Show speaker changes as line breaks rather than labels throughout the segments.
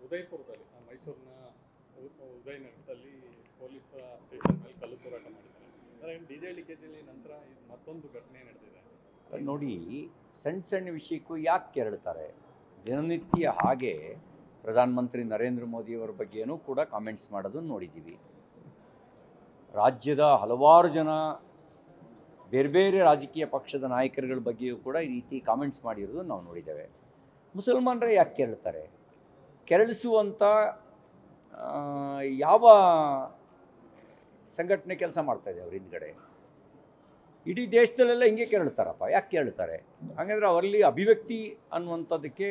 ಉದಯಪುರದಲ್ಲಿ ಮೈಸೂರಿನ ಉದಯನಗರದಲ್ಲಿ police station ಮೇಲೆ ಕಲ್ಲು ತೂರಾಟ ಮಾಡಿದ್ದಾರೆ. ಡಿಜೆ ಡಿಕೆಜಿಲಿ ನಂತರ ಮತ್ತೊಂದು ಘಟನೆ ನಡೆದಿದೆ.
ನೋಡಿ, ಸಣ್ಣ ಸಣ್ಣ ವಿಷಯಕ್ಕೂ ಯಾಕೆ ಕೆರಳ್ತಾರೆ? ದಿನನಿತ್ಯ ಹಾಗೆ ಪ್ರಧಾನಮಂತ್ರಿ ನರೇಂದ್ರ ಮೋದಿಯವರ ಬಗ್ಗೆಯೂ ಕೂಡ ಕಾಮೆಂಟ್ಸ್ ಮಾಡೋದನ್ನು ನೋಡಿದ್ದೀವಿ. ರಾಜ್ಯದ ಹಲವಾರು ಜನ ಬೇರೆ ಬೇರೆ ರಾಜಕೀಯ ಪಕ್ಷದ ನಾಯಕರುಗಳ ಬಗ್ಗೆಯೂ ಕೂಡ ಈ ರೀತಿ ಕಾಮೆಂಟ್ಸ್ ಮಾಡಿರೋದು ನಾವು ನೋಡಿದ್ದೇವೆ. ಮುಸಲ್ಮಾನರೇ ಯಾಕೆ ಕೆರಳ್ತಾರೆ? ಕೆರಳಿಸುವಂಥ ಯಾವ ಸಂಘಟನೆ ಕೆಲಸ ಮಾಡ್ತಾಯಿದೆ ಅವ್ರ ಹಿಂದ್ಗಡೆ? ಇಡೀ ದೇಶದಲ್ಲೆಲ್ಲ ಹಿಂಗೆ ಕೆರಳ್ತಾರಪ್ಪ. ಯಾಕೆ ಕೆರಳ್ತಾರೆ? ಹಾಗಾದರೆ ಅವರಲ್ಲಿ ಅಭಿವ್ಯಕ್ತಿ ಅನ್ನುವಂಥದ್ದಕ್ಕೆ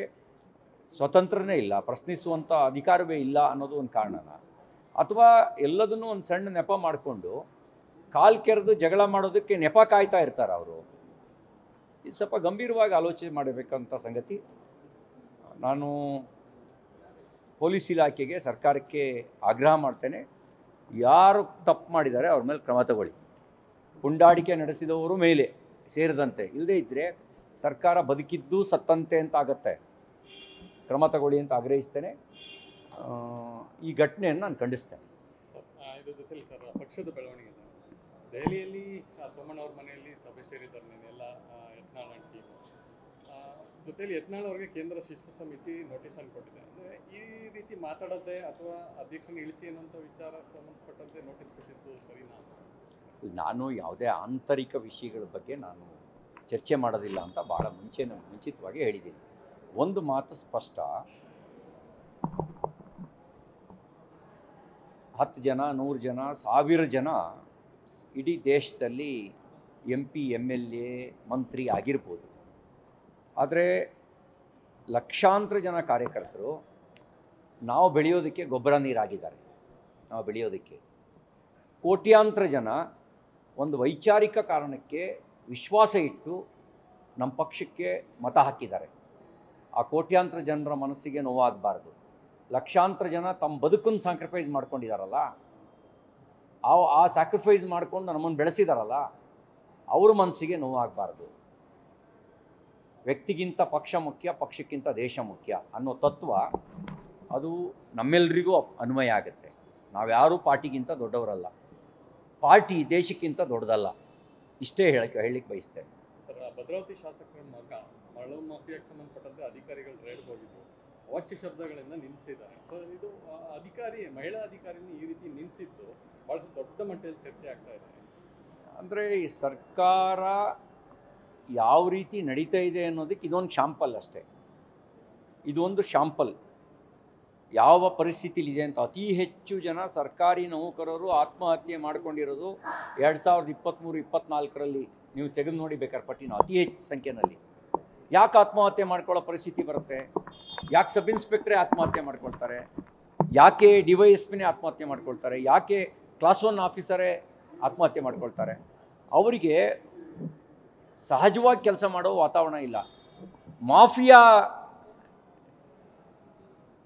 ಸ್ವತಂತ್ರನೇ ಇಲ್ಲ, ಪ್ರಶ್ನಿಸುವಂಥ ಅಧಿಕಾರವೇ ಇಲ್ಲ ಅನ್ನೋದು ಒಂದು ಕಾರಣನ? ಅಥವಾ ಎಲ್ಲದನ್ನೂ ಒಂದು ಸಣ್ಣ ನೆಪ ಮಾಡಿಕೊಂಡು ಕಾಲು ಕೆರೆದು ಜಗಳ ಮಾಡೋದಕ್ಕೆ ನೆಪ ಕಾಯ್ತಾ ಇರ್ತಾರೆ ಅವರು? ಇದು ಸ್ವಲ್ಪ ಗಂಭೀರವಾಗಿ ಆಲೋಚನೆ ಮಾಡಬೇಕಂತ ಸಂಗತಿ. ನಾನು ಪೊಲೀಸ್ ಇಲಾಖೆಗೆ, ಸರ್ಕಾರಕ್ಕೆ ಆಗ್ರಹ ಮಾಡ್ತೇನೆ, ಯಾರು ತಪ್ಪು ಮಾಡಿದ್ದಾರೆ ಅವ್ರ ಮೇಲೆ ಕ್ರಮ ತಗೊಳ್ಳಿ. ಪುಂಡಾಟಿಕೆ ನಡೆಸಿದವರು ಮೇಲೆ ಸೇರಿದಂತೆ. ಇಲ್ಲದೇ ಇದ್ದರೆ ಸರ್ಕಾರ ಬದುಕಿದ್ದು ಸತ್ತಂತೆ ಅಂತ ಆಗುತ್ತೆ. ಕ್ರಮ ತಗೊಳ್ಳಿ ಅಂತ ಆಗ್ರಹಿಸ್ತೇನೆ. ಈ ಘಟನೆಯನ್ನು ನಾನು ಖಂಡಿಸ್ತೇನೆ.
ಇದ್ರ ಜೊತೆಲಿ ಸರ್, ಪಕ್ಷದ ಬೆಳವಣಿಗೆ ದೆಹಲಿಯಲ್ಲಿ ಸೋಮಣ್ಣ ಅವ್ರ ಮನೆಯಲ್ಲಿ ಸಭೆ ಸೇರಿದ್ದಾರೆ ನೆನ್ನೆಲ್ಲ ಯತ್ನಾಳ್ ಟೀಮ್ ಜೊತೆಲಿ. ಯತ್ನಾಳ್ ಅವರಿಗೆ ಕೇಂದ್ರ ಶಿಸ್ತು ಸಮಿತಿ ನೋಟಿಸನ್ನು ಕೊಟ್ಟಿದೆ. ಅಂದರೆ ಈ ರೀತಿ ಮಾತಾಡೋದೇ ಅಥವಾ ಅಧ್ಯಕ್ಷನ ಇಳಿಸಿ ಅನ್ನೋಂಥ ವಿಚಾರ ಸಂಬಂಧಪಟ್ಟಂತೆ ನೋಟಿಸ್ ಕೊಟ್ಟಿದ್ದು ಸರಿನಾ?
ನಾನು ಯಾವುದೇ ಆಂತರಿಕ ವಿಷಯಗಳ ಬಗ್ಗೆ ನಾನು ಚರ್ಚೆ ಮಾಡೋದಿಲ್ಲ ಅಂತ ಭಾಳ ಮುಂಚಿತವಾಗಿ ಹೇಳಿದ್ದೀನಿ. ಒಂದು ಮಾತು ಸ್ಪಷ್ಟ, 10 ಜನ, 100 ಜನ, 1000 ಜನ ಇಡೀ ದೇಶದಲ್ಲಿ MP, MLA, ಮಂತ್ರಿ ಆಗಿರ್ಬೋದು. ಆದರೆ ಲಕ್ಷಾಂತರ ಜನ ಕಾರ್ಯಕರ್ತರು ನಾವು ಬೆಳೆಯೋದಕ್ಕೆ ಗೊಬ್ಬರ ನೀರಾಗಿದ್ದಾರೆ. ನಾವು ಬೆಳೆಯೋದಕ್ಕೆ ಕೋಟ್ಯಾಂತರ ಜನ ಒಂದು ವೈಚಾರಿಕ ಕಾರಣಕ್ಕೆ ವಿಶ್ವಾಸ ಇಟ್ಟು ನಮ್ಮ ಪಕ್ಷಕ್ಕೆ ಮತ ಹಾಕಿದ್ದಾರೆ. ಆ ಕೋಟ್ಯಾಂತರ ಜನರ ಮನಸ್ಸಿಗೆ ನೋವಾಗಬಾರ್ದು. ಲಕ್ಷಾಂತರ ಜನ ತಮ್ಮ ಬದುಕನ್ನು ಸ್ಯಾಕ್ರಿಫೈಸ್ ಮಾಡ್ಕೊಂಡಿದ್ದಾರಲ್ಲ, ಆ ಸ್ಯಾಕ್ರಿಫೈಸ್ ಮಾಡಿಕೊಂಡು ನಮ್ಮನ್ನು ಬೆಳೆಸಿದಾರಲ್ಲ, ಅವ್ರ ಮನಸ್ಸಿಗೆ ನೋವಾಗಬಾರ್ದು. ವ್ಯಕ್ತಿಗಿಂತ ಪಕ್ಷ ಮುಖ್ಯ, ಪಕ್ಷಕ್ಕಿಂತ ದೇಶ ಮುಖ್ಯ ಅನ್ನೋ ತತ್ವ ಅದು ನಮ್ಮೆಲ್ಲರಿಗೂ ಅನ್ವಯ ಆಗುತ್ತೆ. ನಾವ್ಯಾರೂ ಪಾರ್ಟಿಗಿಂತ ದೊಡ್ಡವರಲ್ಲ, ಪಾರ್ಟಿ ದೇಶಕ್ಕಿಂತ ದೊಡ್ಡದಲ್ಲ. ಇಷ್ಟೇ ಹೇಳಲಿಕ್ಕೆ ಬಯಸ್ತೇನೆ.
ಸರ್, ಭದ್ರಾವತಿ ಶಾಸಕರ ಮಗ ಮರಳು ಮಾಫಿಯಾಕ್ಕೆ ಸಂಬಂಧಪಟ್ಟಂತೆ ಅಧಿಕಾರಿಗಳು ರೇಡ್ಗೆ ಹೋಗಿದ್ದು ಅವಾಚ್ಯ ಶಬ್ದಗಳಿಂದ ನಿಲ್ಲಿಸಿದ್ದಾರೆ. ಸೊ ಇದು ಮಹಿಳಾ ಅಧಿಕಾರಿನ ಈ ರೀತಿ ನಿಲ್ಲಿಸಿದ್ದು ಭಾಳ ದೊಡ್ಡ ಮಟ್ಟದಲ್ಲಿ ಚರ್ಚೆ ಆಗ್ತಾ ಇದೆ.
ಅಂದರೆ ಈ ಸರ್ಕಾರ ಯಾವ ರೀತಿ ನಡೀತಾ ಇದೆ ಅನ್ನೋದಕ್ಕೆ ಇದೊಂದು ಶಾಂಪಲ್ ಅಷ್ಟೇ. ಇದೊಂದು ಶಾಂಪಲ್ ಯಾವ ಪರಿಸ್ಥಿತಿಲಿದೆ ಅಂತ. ಅತಿ ಹೆಚ್ಚು ಜನ ಸರ್ಕಾರಿ ನೌಕರರು ಆತ್ಮಹತ್ಯೆ ಮಾಡ್ಕೊಂಡಿರೋದು 2023-24ರಲ್ಲಿ ನೀವು ತೆಗೆದು ನೋಡಿ ಬೇಕಾದ್ರೆ ಪಟ್ಟಿನ ಅತಿ ಹೆಚ್ಚು ಸಂಖ್ಯೆಯಲ್ಲಿ. ಯಾಕೆ ಆತ್ಮಹತ್ಯೆ ಮಾಡ್ಕೊಳ್ಳೋ ಪರಿಸ್ಥಿತಿ ಬರುತ್ತೆ? ಯಾಕೆ ಸಬ್ ಇನ್ಸ್ಪೆಕ್ಟ್ರೇ ಆತ್ಮಹತ್ಯೆ ಮಾಡ್ಕೊಳ್ತಾರೆ? ಯಾಕೆ DYSPನೇ ಆತ್ಮಹತ್ಯೆ ಮಾಡ್ಕೊಳ್ತಾರೆ? ಯಾಕೆ ಕ್ಲಾಸ್ 1 ಆಫೀಸರೇ ಆತ್ಮಹತ್ಯೆ ಮಾಡ್ಕೊಳ್ತಾರೆ? ಅವರಿಗೆ ಸಹಜವಾಗಿ ಕೆಲಸ ಮಾಡೋ ವಾತಾವರಣ ಇಲ್ಲ. ಮಾಫಿಯಾ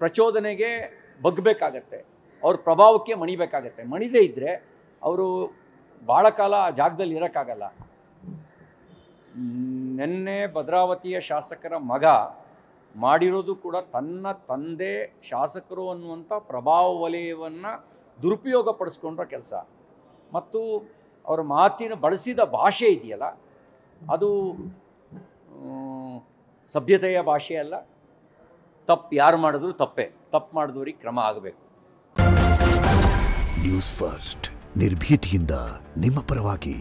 ಪ್ರಚೋದನೆಗೆ ಬಗ್ಗಬೇಕಾಗತ್ತೆ, ಅವ್ರ ಪ್ರಭಾವಕ್ಕೆ ಮಣಿಬೇಕಾಗತ್ತೆ. ಮಣಿದೇ ಇದ್ದರೆ ಅವರು ಭಾಳ ಕಾಲ ಆ ಜಾಗದಲ್ಲಿ ಇರೋಕ್ಕಾಗಲ್ಲ. ನಿನ್ನೆ ಭದ್ರಾವತಿಯ ಶಾಸಕರ ಮಗ ಮಾಡಿರೋದು ಕೂಡ ತನ್ನ ತಂದೆ ಶಾಸಕರು ಅನ್ನುವಂಥ ಪ್ರಭಾವ ವಲಯವನ್ನು ದುರುಪಯೋಗ ಪಡಿಸ್ಕೊಂಡ್ರ ಕೆಲಸ. ಮತ್ತು ಅವರ ಮಾತಿನ ಬಳಸಿದ ಭಾಷೆ ಇದೆಯಲ್ಲ, ಅದು ಸಭ್ಯತೆಯ ಭಾಷೆ ಅಲ್ಲ. ತಪ್ಪು ಯಾರು ಮಾಡಿದ್ರು ತಪ್ಪೇ. ತಪ್ಪು ಮಾಡಿದವರಿಗೆ ಕ್ರಮ ಆಗಬೇಕು.
ನ್ಯೂಸ್ ಫಸ್ಟ್, ನಿರ್ಭೀತಿಯಿಂದ ನಿಮ್ಮ ಪರವಾಗಿ.